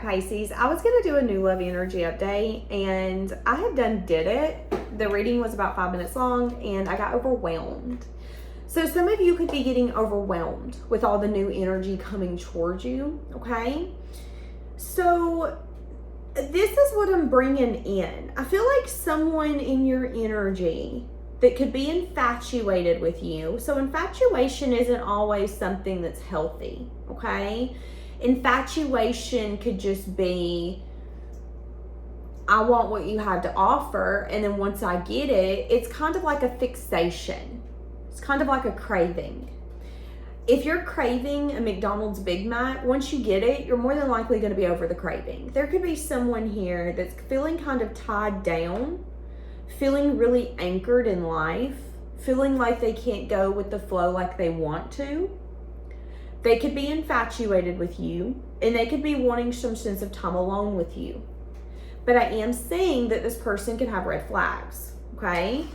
Zodiac Pisces. I was going to do a new love energy update, and I had did it. The reading was about 5 minutes long, and I got overwhelmed. So some of you could be getting overwhelmed with all the new energy coming towards you, okay? So this is what I'm bringing in. I feel like someone in your energy that could be infatuated with you. So infatuation isn't always something that's healthy, okay? Infatuation could just be, I want what you have to offer, and then once I get it, it's kind of like a fixation. It's kind of like a craving. If you're craving a McDonald's Big Mac, once you get it, you're more than likely going to be over the craving. There could be someone here that's feeling kind of tied down, feeling really anchored in life, feeling like they can't go with the flow like they want to. They could be infatuated with you, and they could be wanting some sense of time alone with you. But I am saying that this person could have red flags, okay?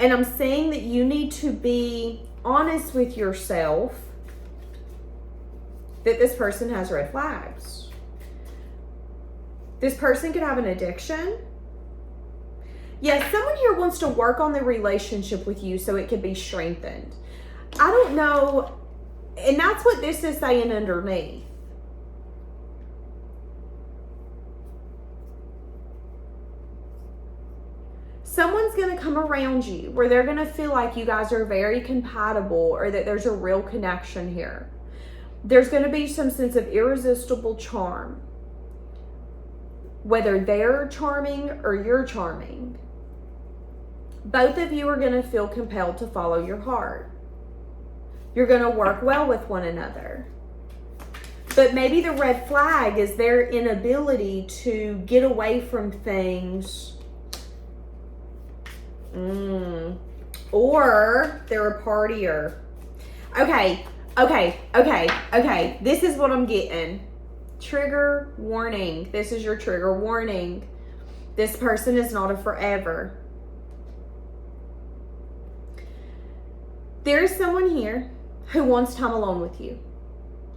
And I'm saying that you need to be honest with yourself that this person has red flags. This person could have an addiction. Yes, someone here wants to work on the relationship with you so it could be strengthened. I don't know, and that's what this is saying underneath. Someone's going to come around you where they're going to feel like you guys are very compatible, or that there's a real connection here. There's going to be some sense of irresistible charm, whether they're charming or you're charming. Both of you are going to feel compelled to follow your heart. You're going to work well with one another. But maybe the red flag is their inability to get away from things. Or they're a partier. Okay. This is what I'm getting. Trigger warning. This is your trigger warning. This person is not a forever. There is someone here who wants time alone with you.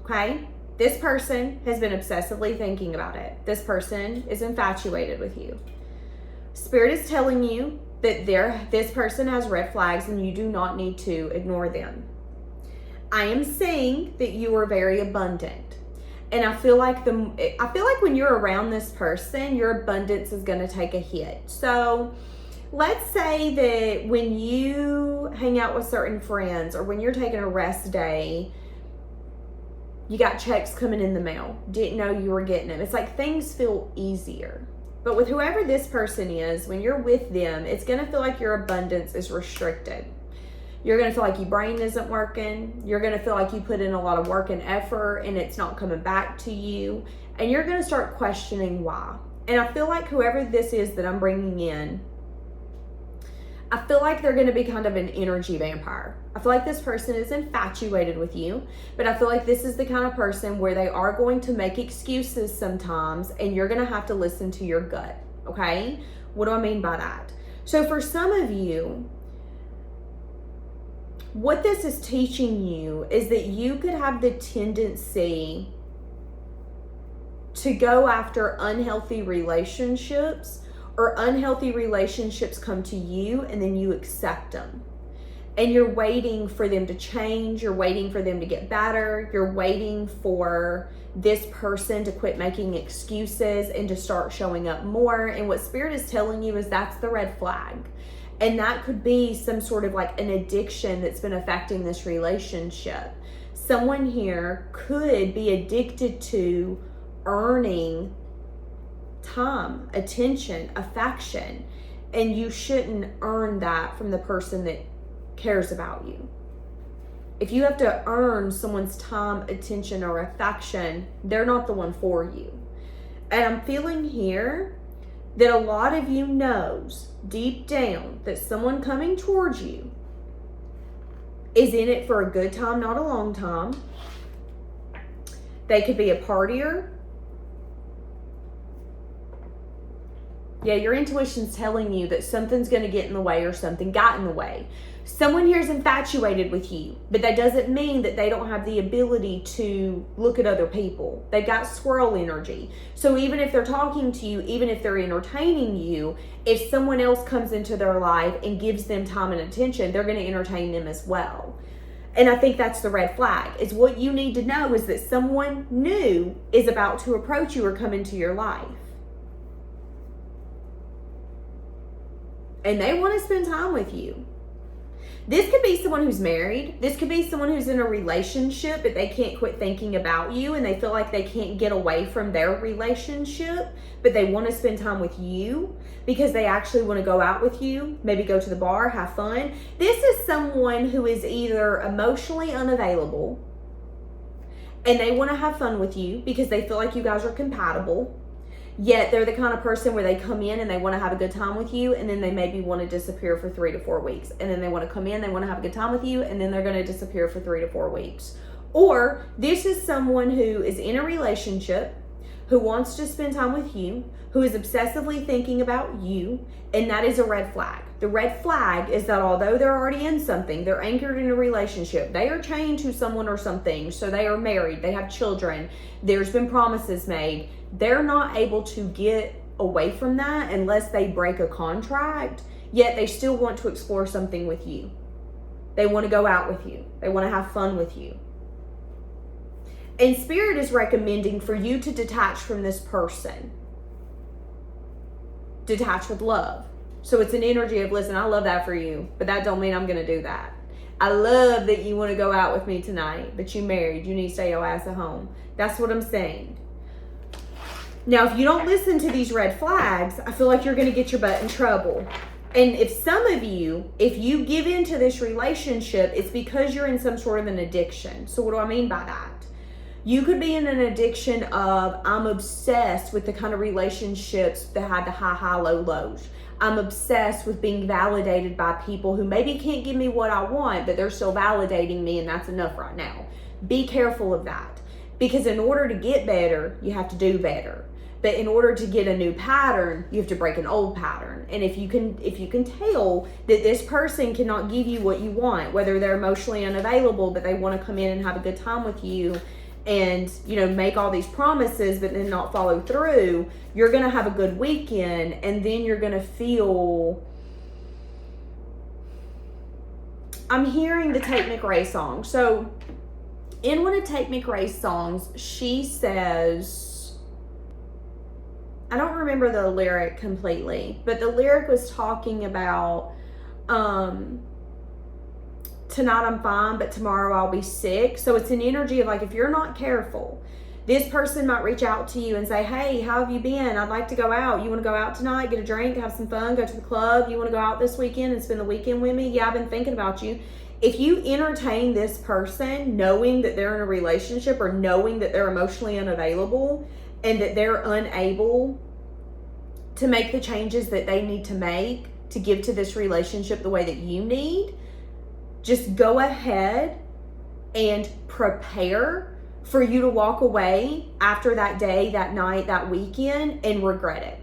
Okay? This person has been obsessively thinking about it. This person is infatuated with you. Spirit is telling you that this person has red flags and you do not need to ignore them. I am saying that you are very abundant. And I feel like when you're around this person, your abundance is going to take a hit. So let's say that when you hang out with certain friends, or when you're taking a rest day, you got checks coming in the mail. Didn't know you were getting them. It's like things feel easier. But with whoever this person is, when you're with them, it's going to feel like your abundance is restricted. You're going to feel like your brain isn't working. You're going to feel like you put in a lot of work and effort and it's not coming back to you. And you're going to start questioning why. And I feel like whoever this is that I'm bringing in, I feel like they're going to be kind of an energy vampire. I feel like this person is infatuated with you, but I feel like this is the kind of person where they are going to make excuses sometimes, and you're going to have to listen to your gut, okay? What do I mean by that? So for some of you, what this is teaching you is that you could have the tendency to go after unhealthy relationships, or unhealthy relationships come to you and then you accept them. And you're waiting for them to change. You're waiting for them to get better. You're waiting for this person to quit making excuses and to start showing up more. And what Spirit is telling you is that's the red flag. And that could be some sort of like an addiction that's been affecting this relationship. Someone here could be addicted to earning time, attention, affection, and you shouldn't earn that from the person that cares about you. If you have to earn someone's time, attention, or affection, they're not the one for you. And I'm feeling here that a lot of you knows deep down that someone coming towards you is in it for a good time, not a long time. They could be a partier. Yeah, your intuition's telling you that something's going to get in the way or something got in the way. Someone here is infatuated with you, but that doesn't mean that they don't have the ability to look at other people. They've got squirrel energy. So even if they're talking to you, even if they're entertaining you, if someone else comes into their life and gives them time and attention, they're going to entertain them as well. And I think that's the red flag. Is what you need to know is that someone new is about to approach you or come into your life. And they want to spend time with you. This could be someone who's married. This could be someone who's in a relationship, but they can't quit thinking about you and they feel like they can't get away from their relationship, but they want to spend time with you because they actually want to go out with you, maybe go to the bar, have fun. This is someone who is either emotionally unavailable and they want to have fun with you because they feel like you guys are compatible. Yet they're the kind of person where they come in and they want to have a good time with you, and then they maybe want to disappear for 3 to 4 weeks. And then they want to come in, they want to have a good time with you, and then they're going to disappear for 3 to 4 weeks. Or this is someone who is in a relationship, who wants to spend time with you, who is obsessively thinking about you, and that is a red flag. The red flag is that although they're already in something, they're anchored in a relationship, they are chained to someone or something, so they are married, they have children, there's been promises made, they're not able to get away from that unless they break a contract, yet they still want to explore something with you. They want to go out with you. They want to have fun with you. And Spirit is recommending for you to detach from this person. Detach with love. So it's an energy of, listen, I love that for you, but that don't mean I'm going to do that. I love that you want to go out with me tonight, but you married. You need to stay your ass at home. That's what I'm saying. Now, if you don't listen to these red flags, I feel like you're going to get your butt in trouble. And if some of you, if you give into this relationship, it's because you're in some sort of an addiction. So what do I mean by that? You could be in an addiction of, I'm obsessed with the kind of relationships that had the high, low, lows. I'm obsessed with being validated by people who maybe can't give me what I want, but they're still validating me, and that's enough right now. Be careful of that. Because in order to get better, you have to do better. But in order to get a new pattern, you have to break an old pattern. And if you can tell that this person cannot give you what you want, whether they're emotionally unavailable, but they want to come in and have a good time with you and, make all these promises, but then not follow through, you're going to have a good weekend, and then you're going to feel... I'm hearing the Tate McRae song. So in one of Tate McRae's songs, she says... I don't remember the lyric completely, but the lyric was talking about, tonight I'm fine, but tomorrow I'll be sick. So it's an energy of like, if you're not careful, this person might reach out to you and say, hey, how have you been? I'd like to go out. You want to go out tonight, get a drink, have some fun, go to the club? You want to go out this weekend and spend the weekend with me? Yeah, I've been thinking about you. If you entertain this person knowing that they're in a relationship or knowing that they're emotionally unavailable, and that they're unable to make the changes that they need to make to give to this relationship the way that you need, just go ahead and prepare for you to walk away after that day, that night, that weekend, and regret it.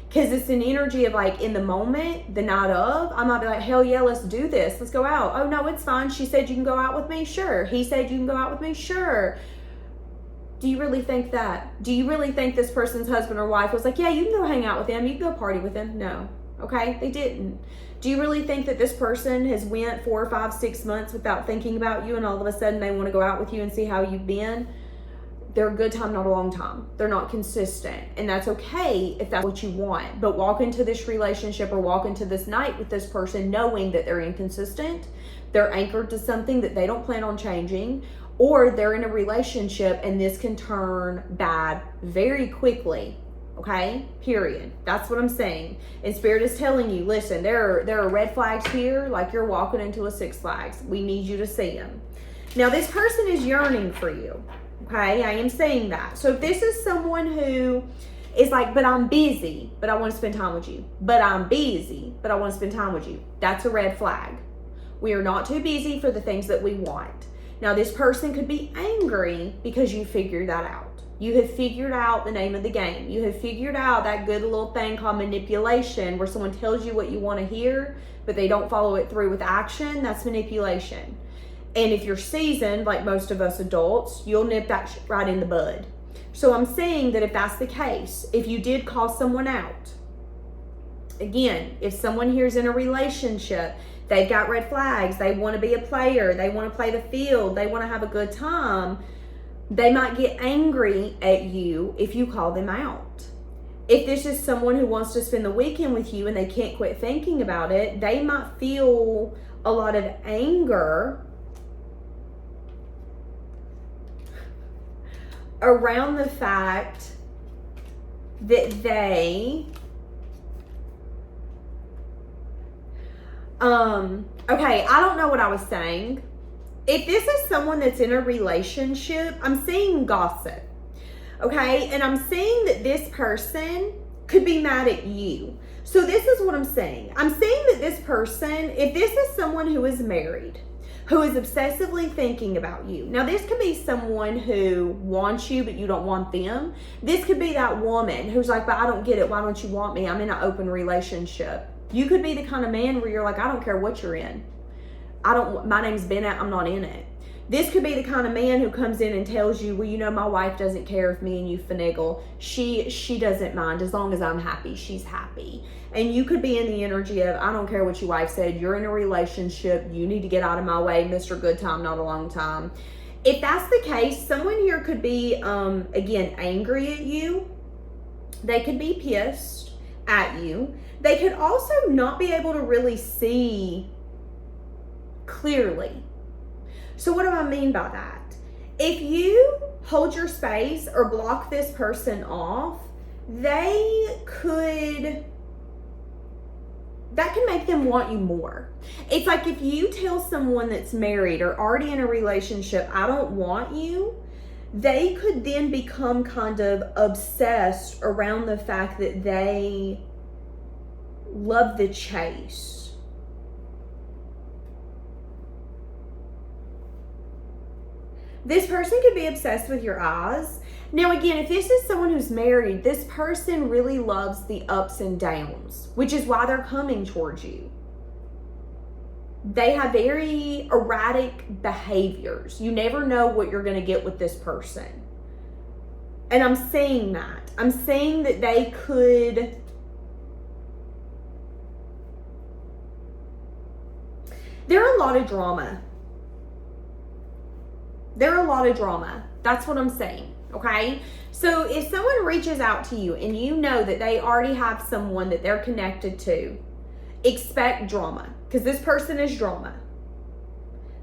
Because it's an energy of like, in the moment, the night of, I might be like, hell yeah, let's do this. Let's go out. Oh no, it's fine. She said you can go out with me? Sure. He said you can go out with me? Sure. Do you really think that? Do you really think this person's husband or wife was like, yeah, you can go hang out with him, you can go party with him? No. Okay, they didn't. Do you really think that this person has went 4 or 5, 6 months without thinking about you, and all of a sudden they want to go out with you and see how you've been? They're a good time, not a long time. They're not consistent, and that's okay if that's what you want. But walk into this relationship or walk into this night with this person knowing that they're inconsistent, they're anchored to something that they don't plan on changing, or they're in a relationship and this can turn bad very quickly. Okay, period. That's what I'm saying. And Spirit is telling you, listen, there are red flags here, like you're walking into a Six Flags. We need you to see them. Now, this person is yearning for you. Okay, I am saying that. So if this is someone who is like, but I'm busy, but I want to spend time with you. But I'm busy, but I want to spend time with you. That's a red flag. We are not too busy for the things that we want. Now, this person could be angry because you figured that out. You have figured out the name of the game. You have figured out that good little thing called manipulation, where someone tells you what you want to hear, but they don't follow it through with action. That's manipulation. And if you're seasoned, like most of us adults, you'll nip that shit right in the bud. So I'm saying that if that's the case, if you did call someone out, again, if someone here's in a relationship, they've got red flags, they want to be a player, they want to play the field, they want to have a good time, they might get angry at you if you call them out. If this is someone who wants to spend the weekend with you and they can't quit thinking about it, they might feel a lot of anger around the fact that they okay, I don't know what I was saying. If this is someone that's in a relationship, I'm seeing gossip, okay? And I'm seeing that this person could be mad at you. So this is what I'm saying. I'm saying that this person, if this is someone who is married, who is obsessively thinking about you. Now, this could be someone who wants you, but you don't want them. This could be that woman who's like, but I don't get it. Why don't you want me? I'm in an open relationship. You could be the kind of man where you're like, I don't care what you're in. My name's Bennett, I'm not in it. This could be the kind of man who comes in and tells you, well, you know, my wife doesn't care if me and you finagle. She doesn't mind. As long as I'm happy, she's happy. And you could be in the energy of, I don't care what your wife said. You're in a relationship. You need to get out of my way, Mr. Good Time, not a long time. If that's the case, someone here could be, again, angry at you. They could be pissed at you. They could also not be able to really see clearly. So what do I mean by that? If you hold your space or block this person off, that can make them want you more. It's like if you tell someone that's married or already in a relationship, I don't want you, they could then become kind of obsessed around the fact that they love the chase. This person could be obsessed with your eyes. Now, again, if this is someone who's married, this person really loves the ups and downs, which is why they're coming towards you. They have very erratic behaviors. You never know what you're going to get with this person. And I'm saying that. I'm saying that they could... There are a lot of drama. There are a lot of drama. That's what I'm saying, okay? So if someone reaches out to you and you know that they already have someone that they're connected to, expect drama, because this person is drama.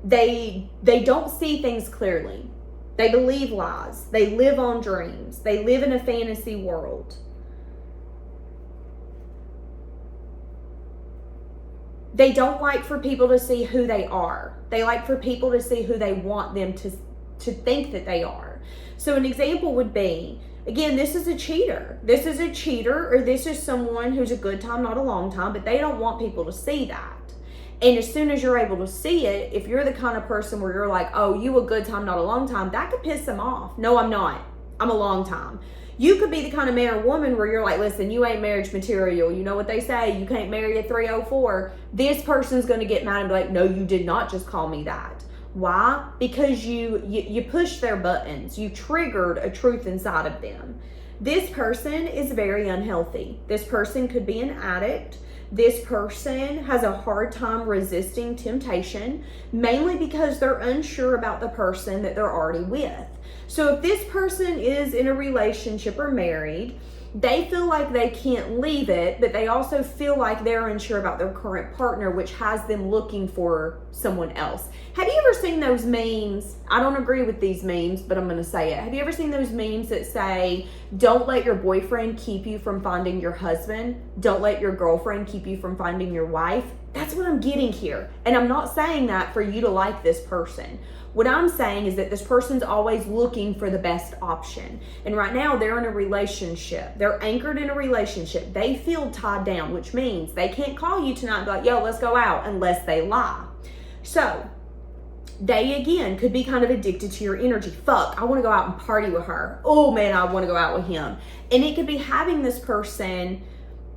They don't see things clearly. They believe lies. They live on dreams. They live in a fantasy world. They don't like for people to see who they are. They like for people to see who they want them to think that they are. So an example would be, again, this is a cheater. This is a cheater, or this is someone who's a good time, not a long time, but they don't want people to see that. And as soon as you're able to see it, if you're the kind of person where you're like, oh, you a good time, not a long time, that could piss them off. No, I'm not. I'm a long time. You could be the kind of man or woman where you're like, listen, you ain't marriage material. You know what they say, you can't marry a 304. This person's going to get mad and be like, no, you did not just call me that. Why? Because you pushed their buttons. You triggered a truth inside of them. This person is very unhealthy. This person could be an addict. This person has a hard time resisting temptation, mainly because they're unsure about the person that they're already with. So if this person is in a relationship or married, they feel like they can't leave it, but they also feel like they're unsure about their current partner, which has them looking for someone else. Have you ever seen those memes? I don't agree with these memes, but I'm going to say it. Have you ever seen those memes that say, don't let your boyfriend keep you from finding your husband? Don't let your girlfriend keep you from finding your wife? That's what I'm getting here. And I'm not saying that for you to like this person. What I'm saying is that this person's always looking for the best option. And right now they're in a relationship. They're anchored in a relationship. They feel tied down, which means they can't call you tonight and be like, yo, let's go out, unless they lie. So They, again, could be kind of addicted to your energy. Fuck, I want to go out and party with her. Oh, man, I want to go out with him. And it could be having this person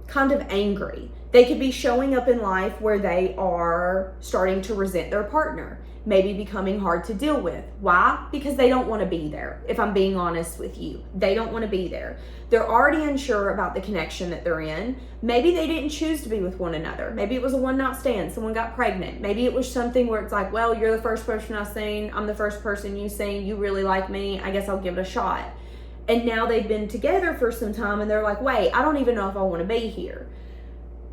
kind of angry. They could be showing up in life where they are starting to resent their partner, maybe becoming hard to deal with. Why? Because they don't want to be there. If I'm being honest with you, they don't want to be there. They're already unsure about the connection that they're in. Maybe they didn't choose to be with one another. Maybe it was a one-night stand. Someone got pregnant. Maybe it was something where it's like, well, you're the first person I've seen. I'm the first person you've seen. You really like me. I guess I'll give it a shot. And now they've been together for some time and they're like, wait, I don't even know if I want to be here.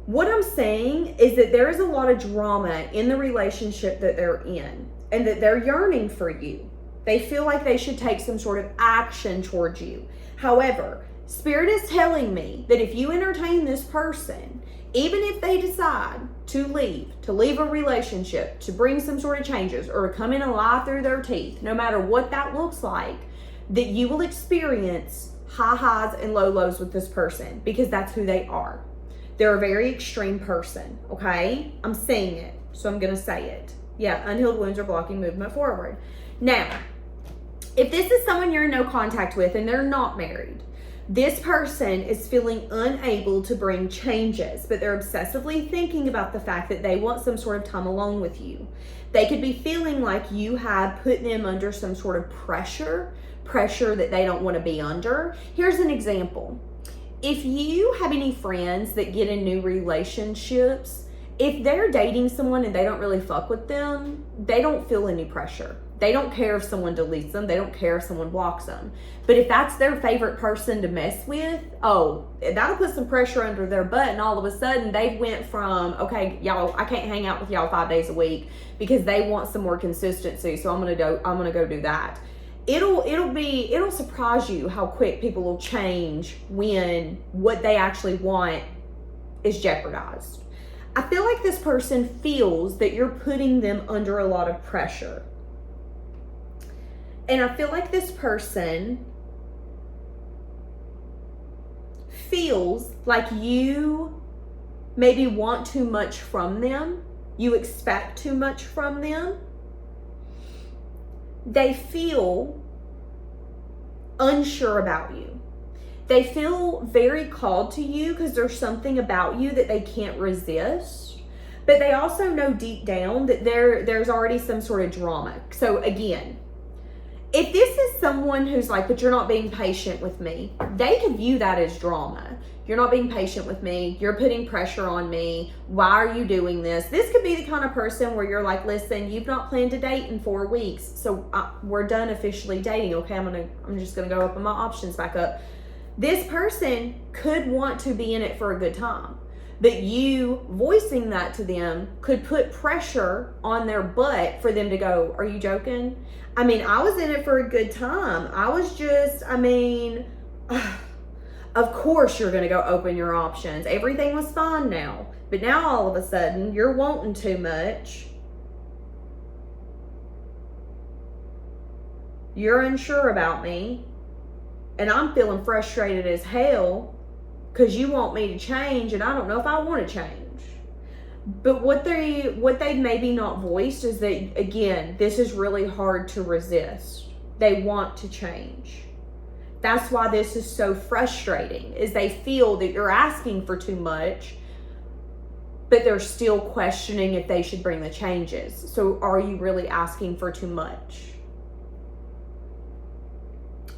What I'm saying is that there is a lot of drama in the relationship that they're in and that they're yearning for you. They feel like they should take some sort of action towards you. However, Spirit is telling me that if you entertain this person, even if they decide to leave a relationship, to bring some sort of changes or come in and lie through their teeth, no matter what that looks like, that you will experience high highs and low lows with this person because that's who they are. They're a very extreme person, okay? I'm saying it, so I'm going to say it. Yeah, unhealed wounds are blocking movement forward. Now, if this is someone you're in no contact with and they're not married, this person is feeling unable to bring changes, but they're obsessively thinking about the fact that they want some sort of time alone with you. They could be feeling like you have put them under some sort of pressure that they don't want to be under. Here's an example. If you have any friends that get in new relationships, if they're dating someone and they don't really fuck with them, they don't feel any pressure. They don't care if someone deletes them. They don't care if someone blocks them. But if that's their favorite person to mess with, oh, that'll put some pressure under their butt. And all of a sudden they went from, okay, y'all, I can't hang out with y'all 5 days a week because they want some more consistency. So I'm gonna go do that. It'll surprise you how quick people will change when what they actually want is jeopardized. I feel like this person feels that you're putting them under a lot of pressure. And I feel like this person feels like you maybe want too much from them. You expect too much from them. They feel unsure about you. They feel very called to you because there's something about you that they can't resist. But they also know deep down that there's already some sort of drama. So again, if this is someone who's like, but you're not being patient with me, they could view that as drama. You're not being patient with me. You're putting pressure on me. Why are you doing this? This could be the kind of person where you're like, listen, you've not planned to date in 4 weeks. So we're done officially dating. Okay, I'm just going to go open my options back up. This person could want to be in it for a good time. But you voicing that to them could put pressure on their butt for them to go, are you joking? I mean, I was in it for a good time. Of course you're going to go open your options. Everything was fine now. But now all of a sudden, you're wanting too much. You're unsure about me. And I'm feeling frustrated as hell because you want me to change and I don't know if I want to change. But what they maybe not voiced is that, again, this is really hard to resist. They want to change. That's why this is so frustrating, is they feel that you're asking for too much, but they're still questioning if they should bring the changes. So are you really asking for too much?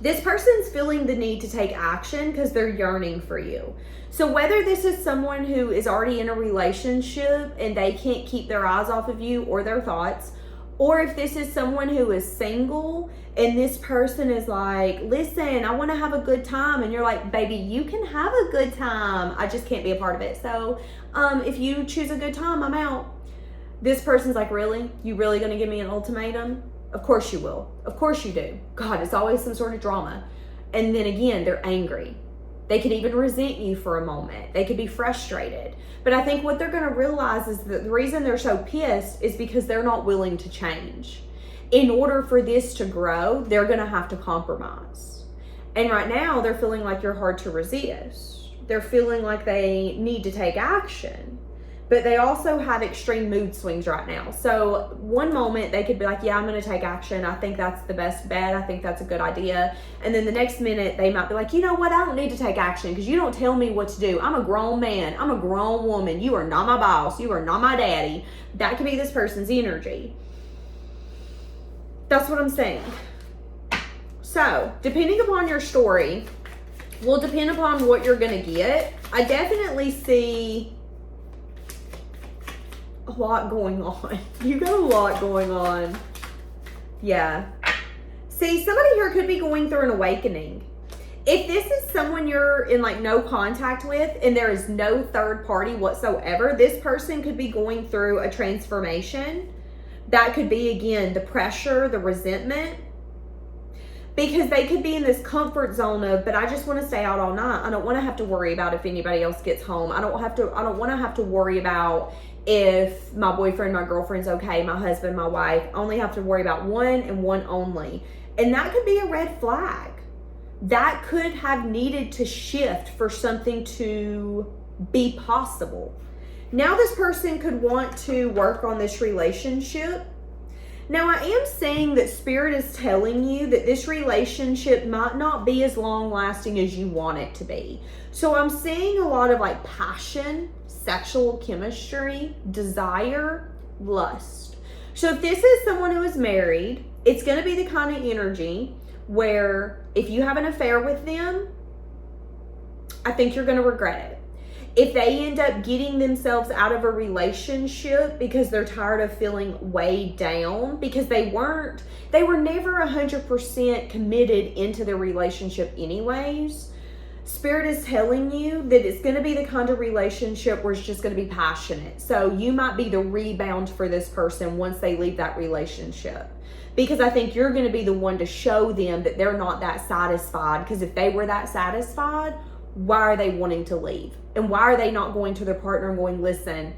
This person's feeling the need to take action because they're yearning for you. So whether this is someone who is already in a relationship and they can't keep their eyes off of you or their thoughts, or if this is someone who is single and this person is like, listen, I want to have a good time. And you're like, baby, you can have a good time. I just can't be a part of it. So if you choose a good time, I'm out. This person's like, really? You really going to give me an ultimatum? Of course you will. Of course you do. God, it's always some sort of drama. And then again, they're angry. They could even resent you for a moment. They could be frustrated. But I think what they're going to realize is that the reason they're so pissed is because they're not willing to change. In order for this to grow, they're going to have to compromise. And right now, they're feeling like you're hard to resist. They're feeling like they need to take action. but they also have extreme mood swings right now. So one moment they could be like, yeah, I'm going to take action. I think that's the best bet. I think that's a good idea. And then the next minute they might be like, you know what? I don't need to take action because you don't tell me what to do. I'm a grown man. I'm a grown woman. You are not my boss. You are not my daddy. That could be this person's energy. That's what I'm saying. So depending upon your story will depend upon what you're going to get. I definitely see a lot going on. You got a lot going on. Yeah. See, somebody here could be going through an awakening. If this is someone you're in like no contact with and there is no third party whatsoever, this person could be going through a transformation. That could be, again, the pressure, the resentment. Because they could be in this comfort zone of, but I just want to stay out all night. I don't want to have to worry about if anybody else gets home. I don't want to have to worry about if my boyfriend, my girlfriend's okay, my husband, my wife. I only have to worry about one and one only. And that could be a red flag. That could have needed to shift for something to be possible. Now this person could want to work on this relationship. Now, I am saying that Spirit is telling you that this relationship might not be as long-lasting as you want it to be. So I'm seeing a lot of like passion, sexual chemistry, desire, lust. So if this is someone who is married, it's going to be the kind of energy where if you have an affair with them, I think you're going to regret it. If they end up getting themselves out of a relationship because they're tired of feeling weighed down, because they were never 100% committed into the relationship anyways, Spirit is telling you that it's going to be the kind of relationship where it's just going to be passionate. So you might be the rebound for this person once they leave that relationship. Because I think you're going to be the one to show them that they're not that satisfied. Because if they were that satisfied, why are they wanting to leave? And why are they not going to their partner and going, listen,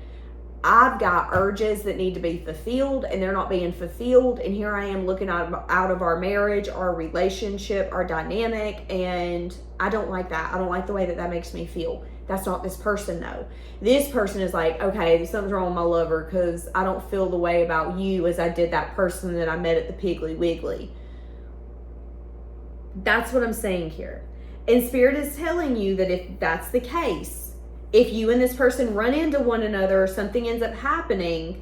I've got urges that need to be fulfilled and they're not being fulfilled. And here I am looking out of our marriage, our relationship, our dynamic. And I don't like that. I don't like the way that makes me feel. That's not this person though. This person is like, okay, something's wrong with my lover because I don't feel the way about you as I did that person that I met at the Piggly Wiggly. That's what I'm saying here. And Spirit is telling you that if that's the case, if you and this person run into one another or something ends up happening,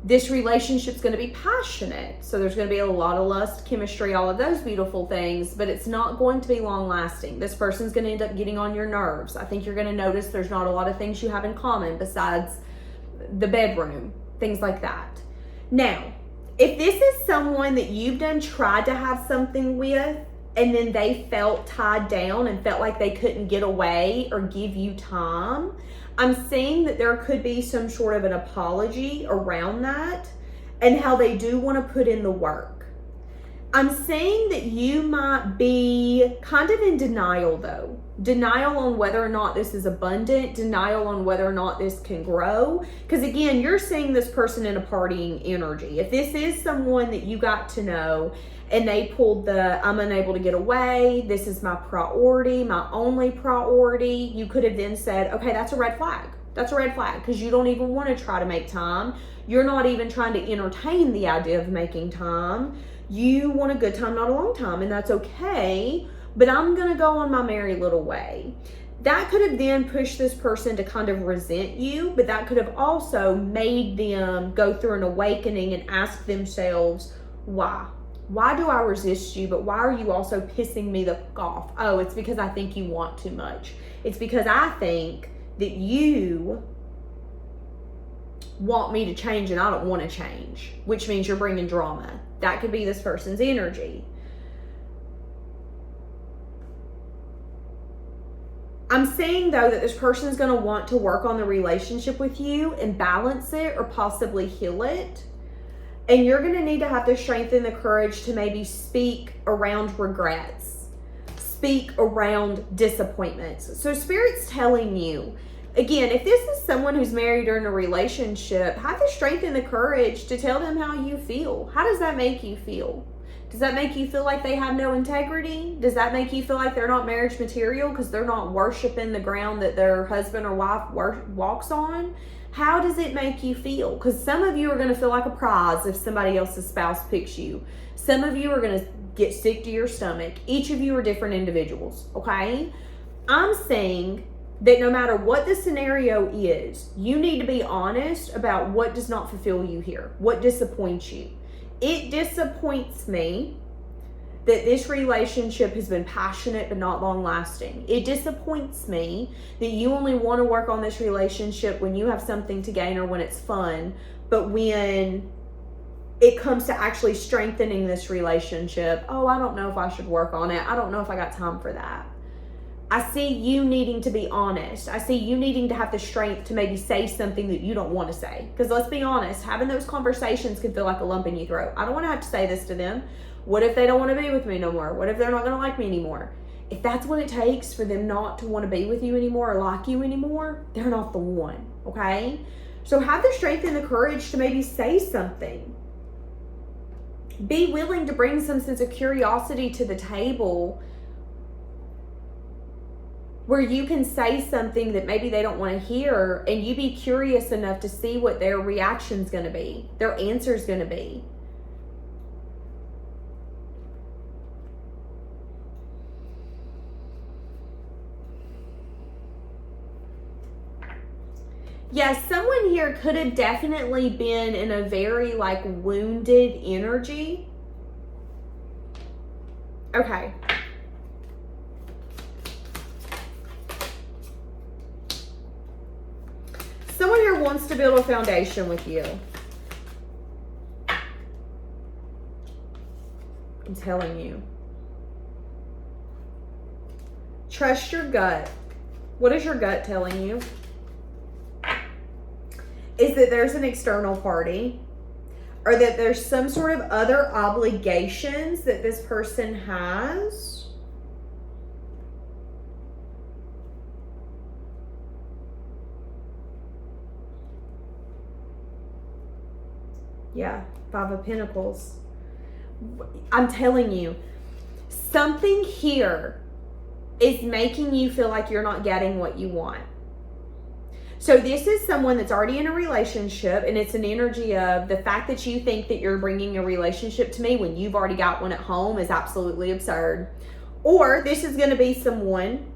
this relationship's going to be passionate. So there's going to be a lot of lust, chemistry, all of those beautiful things, but it's not going to be long lasting. This person's going to end up getting on your nerves. I think you're going to notice there's not a lot of things you have in common besides the bedroom, things like that. Now, if this is someone that you've tried to have something with, and then they felt tied down and felt like they couldn't get away or give you time, I'm seeing that there could be some sort of an apology around that and how they do want to put in the work. I'm saying that you might be kind of in denial though. Denial on whether or not this is abundant, denial on whether or not this can grow. Because again, you're seeing this person in a partying energy. If this is someone that you got to know and they pulled the, I'm unable to get away, this is my priority, my only priority, you could have then said, okay, that's a red flag. That's a red flag because you don't even want to try to make time. You're not even trying to entertain the idea of making time. You want a good time, not a long time, and that's okay, but I'm going to go on my merry little way. That could have then pushed this person to kind of resent you, but that could have also made them go through an awakening and ask themselves, why? Why do I resist you, but why are you also pissing me the fuck off? Oh, it's because I think you want too much. It's because I think that you want me to change and I don't want to change, which means you're bringing drama. That could be this person's energy. I'm saying though that this person is going to want to work on the relationship with you and balance it or possibly heal it. And you're going to need to have the strength and the courage to maybe speak around regrets, speak around disappointments. So Spirit's telling you, again, if this is someone who's married or in a relationship, have the strength and the courage to tell them how you feel. How does that make you feel? Does that make you feel like they have no integrity? Does that make you feel like they're not marriage material because they're not worshiping the ground that their husband or wife walks on? How does it make you feel? Because some of you are going to feel like a prize if somebody else's spouse picks you. Some of you are going to get sick to your stomach. Each of you are different individuals, okay? I'm saying that no matter what the scenario is, you need to be honest about what does not fulfill you here, what disappoints you. It disappoints me that this relationship has been passionate but not long lasting. It disappoints me that you only want to work on this relationship when you have something to gain or when it's fun, but when it comes to actually strengthening this relationship, oh, I don't know if I should work on it. I don't know if I got time for that. I see you needing to be honest. I see you needing to have the strength to maybe say something that you don't want to say. Because let's be honest, having those conversations can feel like a lump in your throat. I don't want to have to say this to them. What if they don't want to be with me no more? What if they're not going to like me anymore? If that's what it takes for them not to want to be with you anymore or like you anymore, they're not the one, okay? So have the strength and the courage to maybe say something. Be willing to bring some sense of curiosity to the table where you can say something that maybe they don't want to hear, and you be curious enough to see what their reaction's going to be, their answer's going to be. Yes, someone here could have definitely been in a very like wounded energy. Okay. Someone here wants to build a foundation with you. I'm telling you. Trust your gut. What is your gut telling you? Is that there's an external party, or that there's some sort of other obligations that this person has. Yeah, Five of Pentacles. I'm telling you, something here is making you feel like you're not getting what you want. So this is someone that's already in a relationship, and it's an energy of the fact that you think that you're bringing a relationship to me when you've already got one at home is absolutely absurd. Or this is going to be someone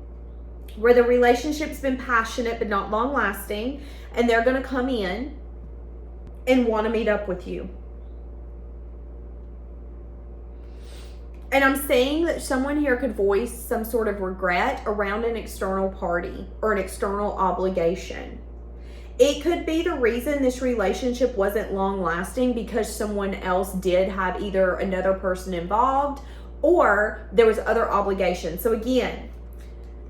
where the relationship's been passionate but not long lasting, and they're going to come in and want to meet up with you. And I'm saying that someone here could voice some sort of regret around an external party or an external obligation. It could be the reason this relationship wasn't long lasting because someone else did have either another person involved or there was other obligations. So again,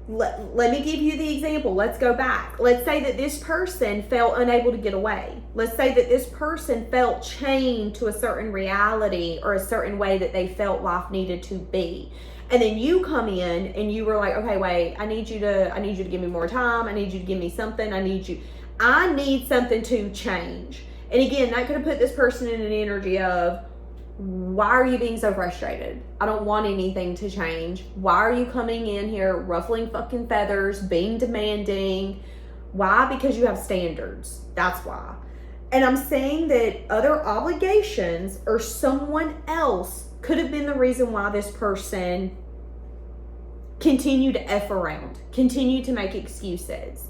let me give you the example. Let's go back. Let's say that this person felt unable to get away. Let's say that this person felt chained to a certain reality or a certain way that they felt life needed to be. And then you come in and you were like, okay, wait, I need you to give me more time. I need you to give me something. I need something to change. And again, that could have put this person in an energy of, why are you being so frustrated? I don't want anything to change. Why are you coming in here ruffling fucking feathers, being demanding? Why? Because you have standards. That's why. And I'm saying that other obligations or someone else could have been the reason why this person continued to F around, continued to make excuses.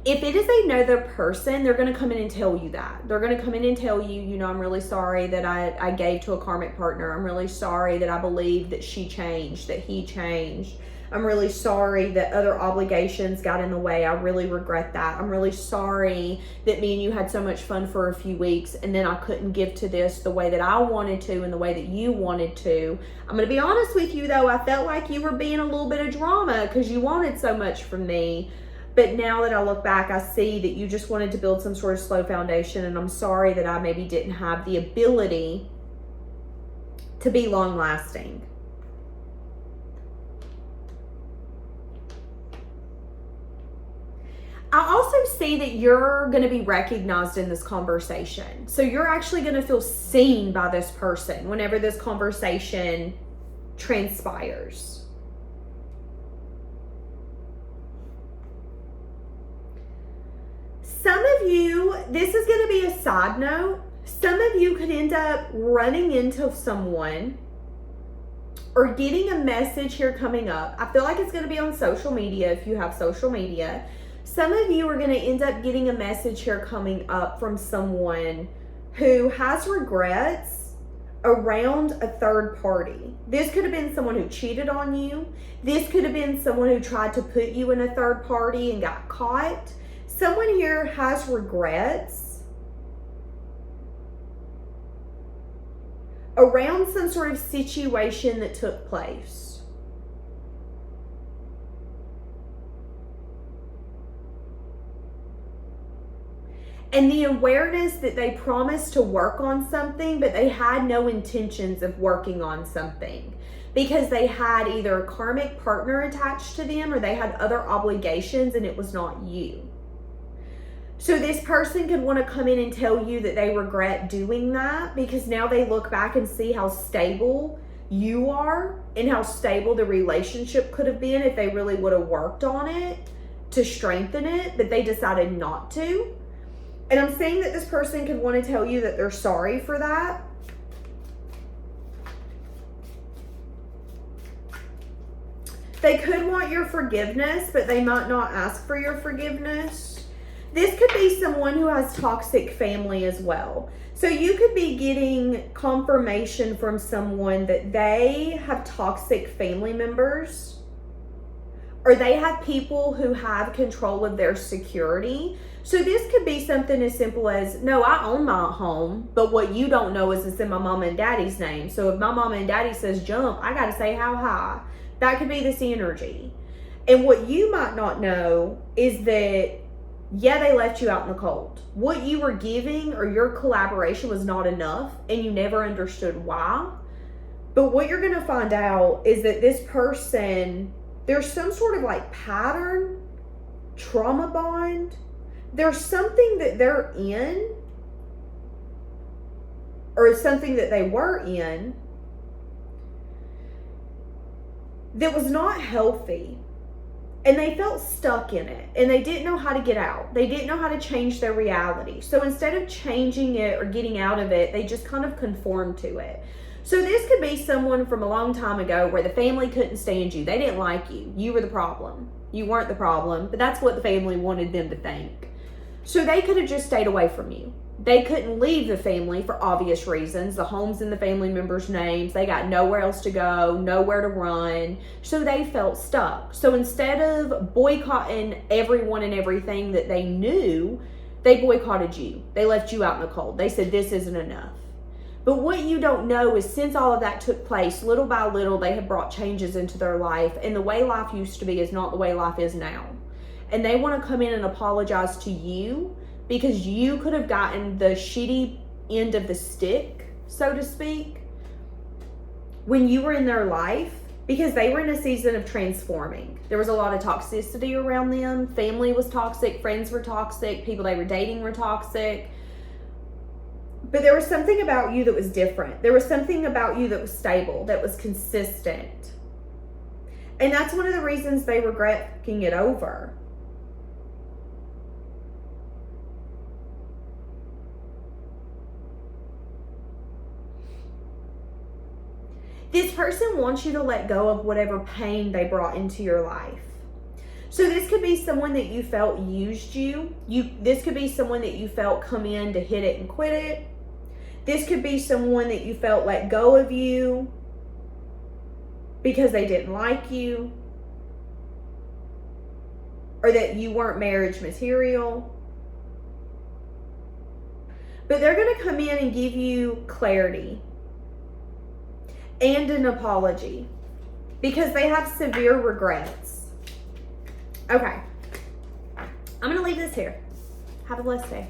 If it is another person, they're going to come in and tell you that. They're going to come in and tell you, I'm really sorry that I gave to a karmic partner. I'm really sorry that I believed that she changed, that he changed. I'm really sorry that other obligations got in the way. I really regret that. I'm really sorry that me and you had so much fun for a few weeks and then I couldn't give to this the way that I wanted to and the way that you wanted to. I'm going to be honest with you though. I felt like you were being a little bit of drama because you wanted so much from me. But now that I look back, I see that you just wanted to build some sort of slow foundation, and I'm sorry that I maybe didn't have the ability to be long lasting. I also see that you're going to be recognized in this conversation. So you're actually going to feel seen by this person whenever this conversation transpires. Some of you, this is going to be a side note, some of you could end up running into someone or getting a message here coming up. I feel like it's going to be on social media if you have social media. Some of you are going to end up getting a message here coming up from someone who has regrets around a third party. This could have been someone who cheated on you. This could have been someone who tried to put you in a third party and got caught. Someone here has regrets around some sort of situation that took place. And the awareness that they promised to work on something, but they had no intentions of working on something because they had either a karmic partner attached to them or they had other obligations and it was not you. So this person could want to come in and tell you that they regret doing that because now they look back and see how stable you are and how stable the relationship could have been if they really would have worked on it to strengthen it, but they decided not to. And I'm saying that this person could want to tell you that they're sorry for that. They could want your forgiveness, but they might not ask for your forgiveness. This could be someone who has toxic family as well. So you could be getting confirmation from someone that they have toxic family members, or they have people who have control of their security. So this could be something as simple as, no, I own my home, but what you don't know is it's in my mom and daddy's name. So if my mom and daddy says jump, I got to say how high. That could be this energy. And what you might not know is that, yeah, they left you out in the cold. What you were giving or your collaboration was not enough and you never understood why. But what you're going to find out is that this person, there's some sort of like pattern, trauma bond. There's something that they're in or something that they were in that was not healthy. And they felt stuck in it and they didn't know how to get out. They didn't know how to change their reality. So instead of changing it or getting out of it, they just kind of conformed to it. So this could be someone from a long time ago where the family couldn't stand you. They didn't like you. You were the problem. You weren't the problem, but that's what the family wanted them to think. So they could have just stayed away from you. They couldn't leave the family for obvious reasons. The home's in the family members' names. They got nowhere else to go, nowhere to run. So they felt stuck. So instead of boycotting everyone and everything that they knew, they boycotted you. They left you out in the cold. They said, this isn't enough. But what you don't know is since all of that took place, little by little, they have brought changes into their life. And the way life used to be is not the way life is now. And they want to come in and apologize to you because you could have gotten the shitty end of the stick, so to speak, when you were in their life, because they were in a season of transforming. There was a lot of toxicity around them. Family was toxic, friends were toxic, people they were dating were toxic. But there was something about you that was different. There was something about you that was stable, that was consistent. And that's one of the reasons they regret fucking it over. This person wants you to let go of whatever pain they brought into your life. So this could be someone that you felt used you. This could be someone that you felt come in to hit it and quit it. This could be someone that you felt let go of you because they didn't like you, or that you weren't marriage material. But they're going to come in and give you clarity and an apology because they have severe regrets. Okay, I'm going to leave this here. Have a blessed day.